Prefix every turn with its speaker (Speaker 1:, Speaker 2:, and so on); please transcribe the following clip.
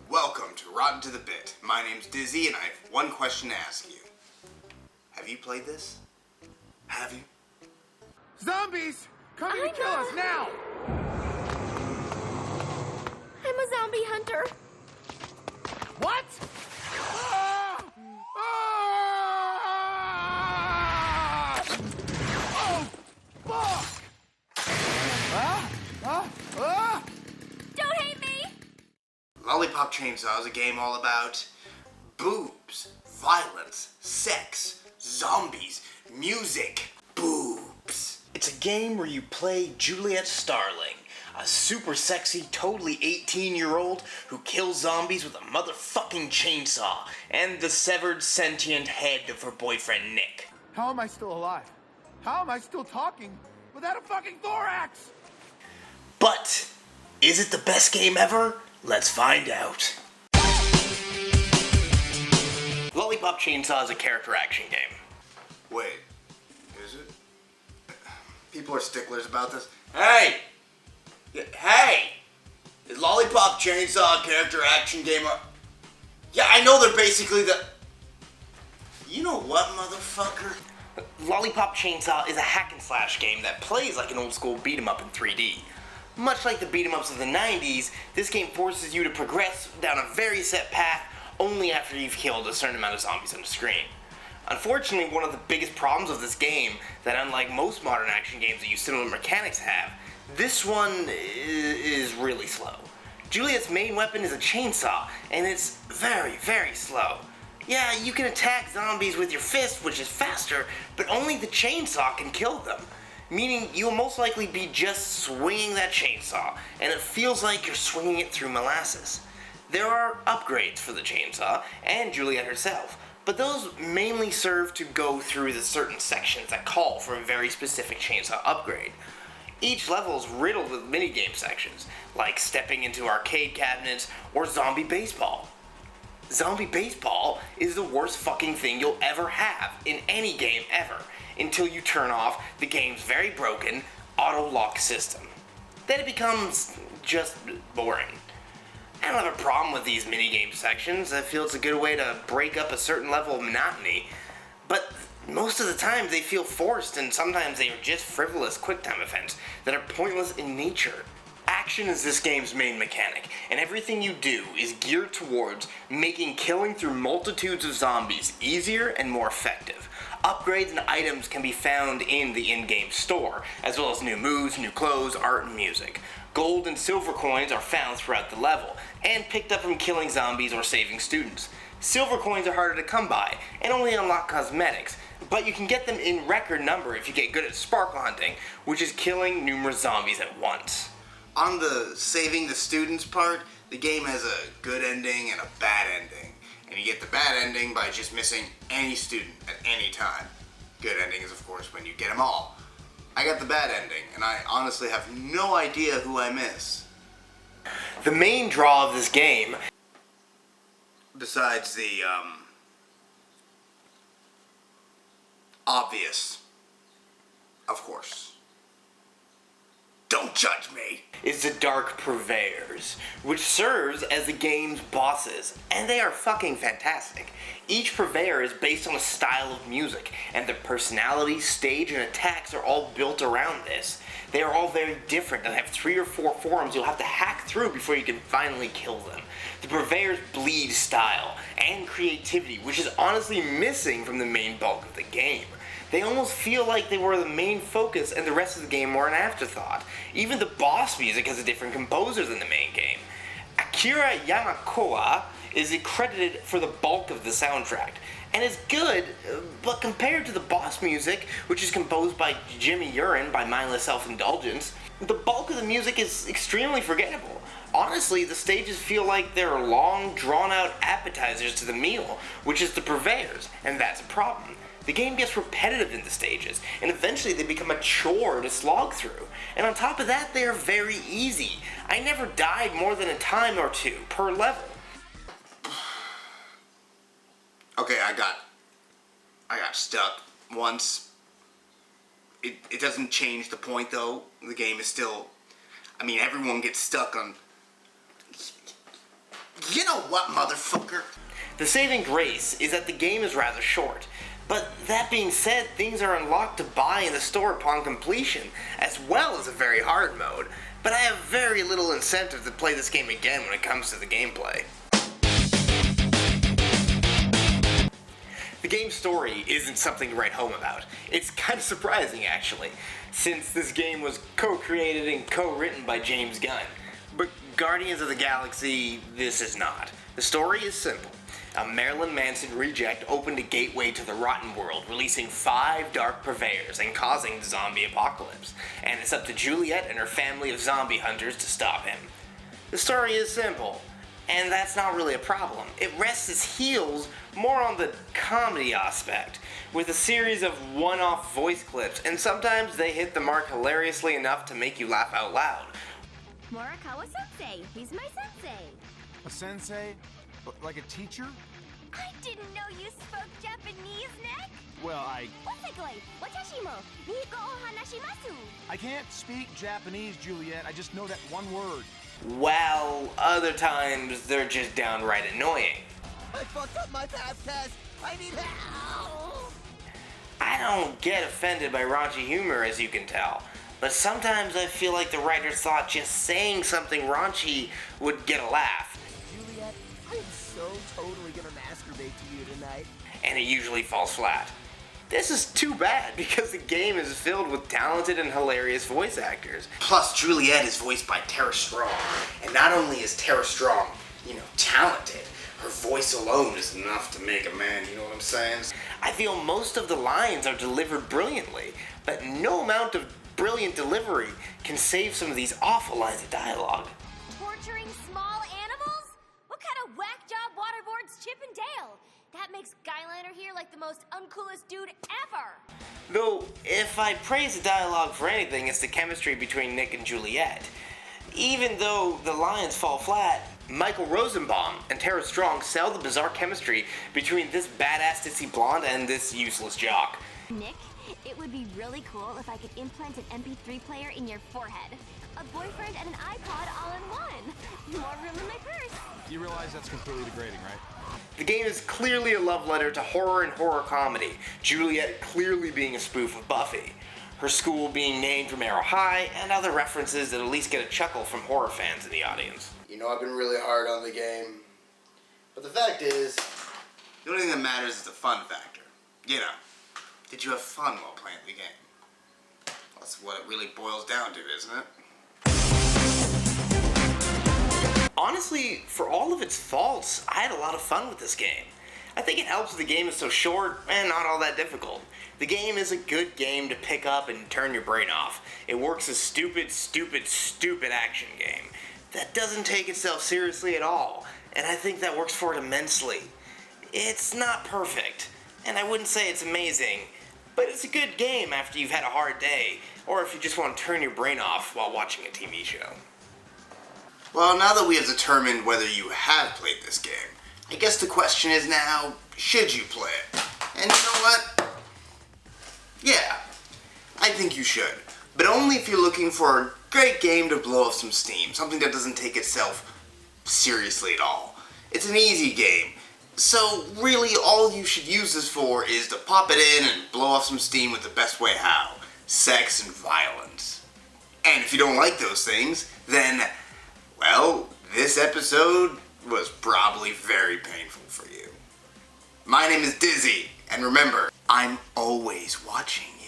Speaker 1: Welcome to Rotten2thebit. My name's Dizzy and I have one question to ask you. Have you played this? Have you?
Speaker 2: Zombies! Coming to kill us now!
Speaker 3: I'm a zombie hunter.
Speaker 2: What? Ah! Ah! Oh, fuck!
Speaker 3: Don't hate me!
Speaker 1: Lollipop Chainsaw is a game all about boobs, violence, sex, zombies, music, boobs. It's a game where you play Juliet Starling, a super sexy, totally 18-year-old who kills zombies with a motherfucking chainsaw and the severed sentient head of her boyfriend Nick.
Speaker 2: How am I still alive? How am I still talking without a fucking thorax?
Speaker 1: But is it the best game ever? Let's find out. Lollipop Chainsaw is a character action game. Wait, is it? People are sticklers about this. Hey! Hey! Is Lollipop Chainsaw a character action game? Yeah, I know they're basically the... You know what, motherfucker? Lollipop Chainsaw is a hack and slash game that plays like an old school beat 'em up in 3D. Much like the beat 'em ups of the 90s, this game forces you to progress down a very set path only after you've killed a certain amount of zombies on the screen. Unfortunately, one of the biggest problems of this game, that unlike most modern action games that use similar mechanics have, this one is really slow. Juliet's main weapon is a chainsaw, and it's very, very slow. Yeah, you can attack zombies with your fist, which is faster, but only the chainsaw can kill them. Meaning you'll most likely be just swinging that chainsaw, and it feels like you're swinging it through molasses. There are upgrades for the chainsaw, and Juliet herself, but those mainly serve to go through the certain sections that call for a very specific chainsaw upgrade. Each level is riddled with minigame sections, like stepping into arcade cabinets or zombie baseball. Zombie baseball is the worst fucking thing you'll ever have in any game ever, until you turn off the game's very broken auto-lock system. Then it becomes just boring. I don't have a problem with these minigame sections. I feel it's a good way to break up a certain level of monotony, but most of the time they feel forced, and sometimes they are just frivolous quick-time events that are pointless in nature. Action is this game's main mechanic, and everything you do is geared towards making killing through multitudes of zombies easier and more effective. Upgrades and items can be found in the in-game store, as well as new moves, new clothes, art, and music. Gold and silver coins are found throughout the level, and picked up from killing zombies or saving students. Silver coins are harder to come by, and only unlock cosmetics, but you can get them in record number if you get good at sparkle hunting, which is killing numerous zombies at once. On the saving the students part, the game has a good ending and a bad ending. And you get the bad ending by just missing any student at any time. Good ending is, of course, when you get them all. I got the bad ending, and I honestly have no idea who I miss. The main draw of this game, besides the, obvious, of course, don't judge me, is the Dark Purveyors, which serves as the game's bosses, and they are fucking fantastic. Each purveyor is based on a style of music, and their personality, stage, and attacks are all built around this. They are all very different and have 3 or 4 forms you'll have to hack through before you can finally kill them. The purveyors bleed style and creativity, which is honestly missing from the main bulk of the game. They almost feel like they were the main focus and the rest of the game were an afterthought. Even the boss music has a different composer than the main game. Akira Yamakoa is credited for the bulk of the soundtrack, and is good, but compared to the boss music, which is composed by Jimmy Urine by Mindless Self-Indulgence, the bulk of the music is extremely forgettable. Honestly, the stages feel like they're long, drawn-out appetizers to the meal, which is the purveyors, and that's a problem. The game gets repetitive in the stages, and eventually they become a chore to slog through. And on top of that, they are very easy. I never died more than a time or two per level. Okay, I got stuck once. It doesn't change the point though. The game is still, I mean, everyone gets stuck on You know what, motherfucker? The saving grace is that the game is rather short. But that being said, things are unlocked to buy in the store upon completion, as well as a very hard mode. But I have very little incentive to play this game again when it comes to the gameplay. The game's story isn't something to write home about. It's kind of surprising, actually, since this game was co-created and co-written by James Gunn. But Guardians of the Galaxy, this is not. The story is simple. A Marilyn Manson reject opened a gateway to the rotten world, releasing 5 dark purveyors and causing the zombie apocalypse. And it's up to Juliet and her family of zombie hunters to stop him. The story is simple, and that's not really a problem. It rests its heels more on the comedy aspect, with a series of one-off voice clips, and sometimes they hit the mark hilariously enough to make you laugh out loud.
Speaker 3: Morikawa-sensei, he's my sensei.
Speaker 2: A sensei? Like a teacher?
Speaker 3: I didn't know you spoke Japanese, Nick.
Speaker 2: Well,
Speaker 3: Wasekoi, watashi mo Nihiko o hanashimasu.
Speaker 2: I can't speak Japanese, Juliet. I just know that one word.
Speaker 1: While other times they're just downright annoying.
Speaker 4: I fucked up my math test. I need help.
Speaker 1: I don't get offended by raunchy humor, as you can tell. But sometimes I feel like the writers thought just saying something raunchy would get a laugh.
Speaker 4: Juliet, I'm so totally gonna masturbate to you tonight.
Speaker 1: And it usually falls flat. This is too bad because the game is filled with talented and hilarious voice actors. Plus, Juliet is voiced by Tara Strong. And not only is Tara Strong, talented, her voice alone is enough to make a man, you know what I'm saying? I feel most of the lines are delivered brilliantly, but no amount of brilliant delivery can save some of these awful lines of dialogue.
Speaker 3: Torturing small animals? What kind of whack job waterboards Chip and Dale? That makes Skylander here like the most uncoolest dude ever.
Speaker 1: Though, if I praise the dialogue for anything, it's the chemistry between Nick and Juliet. Even though the lines fall flat, Michael Rosenbaum and Tara Strong sell the bizarre chemistry between this badass ditzy blonde and this useless jock.
Speaker 3: Nick, it would be really cool if I could implant an MP3 player in your forehead. A boyfriend and an iPod all in one. More room in my purse.
Speaker 2: You realize that's completely degrading, right?
Speaker 1: The game is clearly a love letter to horror and horror comedy, Juliet clearly being a spoof of Buffy, her school being named from Arrow High, and other references that at least get a chuckle from horror fans in the audience. I've been really hard on the game, but the fact is, the only thing that matters is the fun factor. Did you have fun while playing the game? That's what it really boils down to, isn't it? Honestly, for all of its faults, I had a lot of fun with this game. I think it helps the game is so short and not all that difficult. The game is a good game to pick up and turn your brain off. It works as stupid action game that doesn't take itself seriously at all, and I think that works for it immensely. It's not perfect, and I wouldn't say it's amazing, but it's a good game after you've had a hard day, or if you just want to turn your brain off while watching a TV show. Well, now that we have determined whether you have played this game, I guess the question is now, should you play it? And you know what? Yeah, I think you should. But only if you're looking for a great game to blow off some steam, something that doesn't take itself seriously at all. It's an easy game, so really all you should use this for is to pop it in and blow off some steam with the best way how: sex and violence. And if you don't like those things, then, well, this episode was probably very painful for you. My name is Dizzy, and remember, I'm always watching you.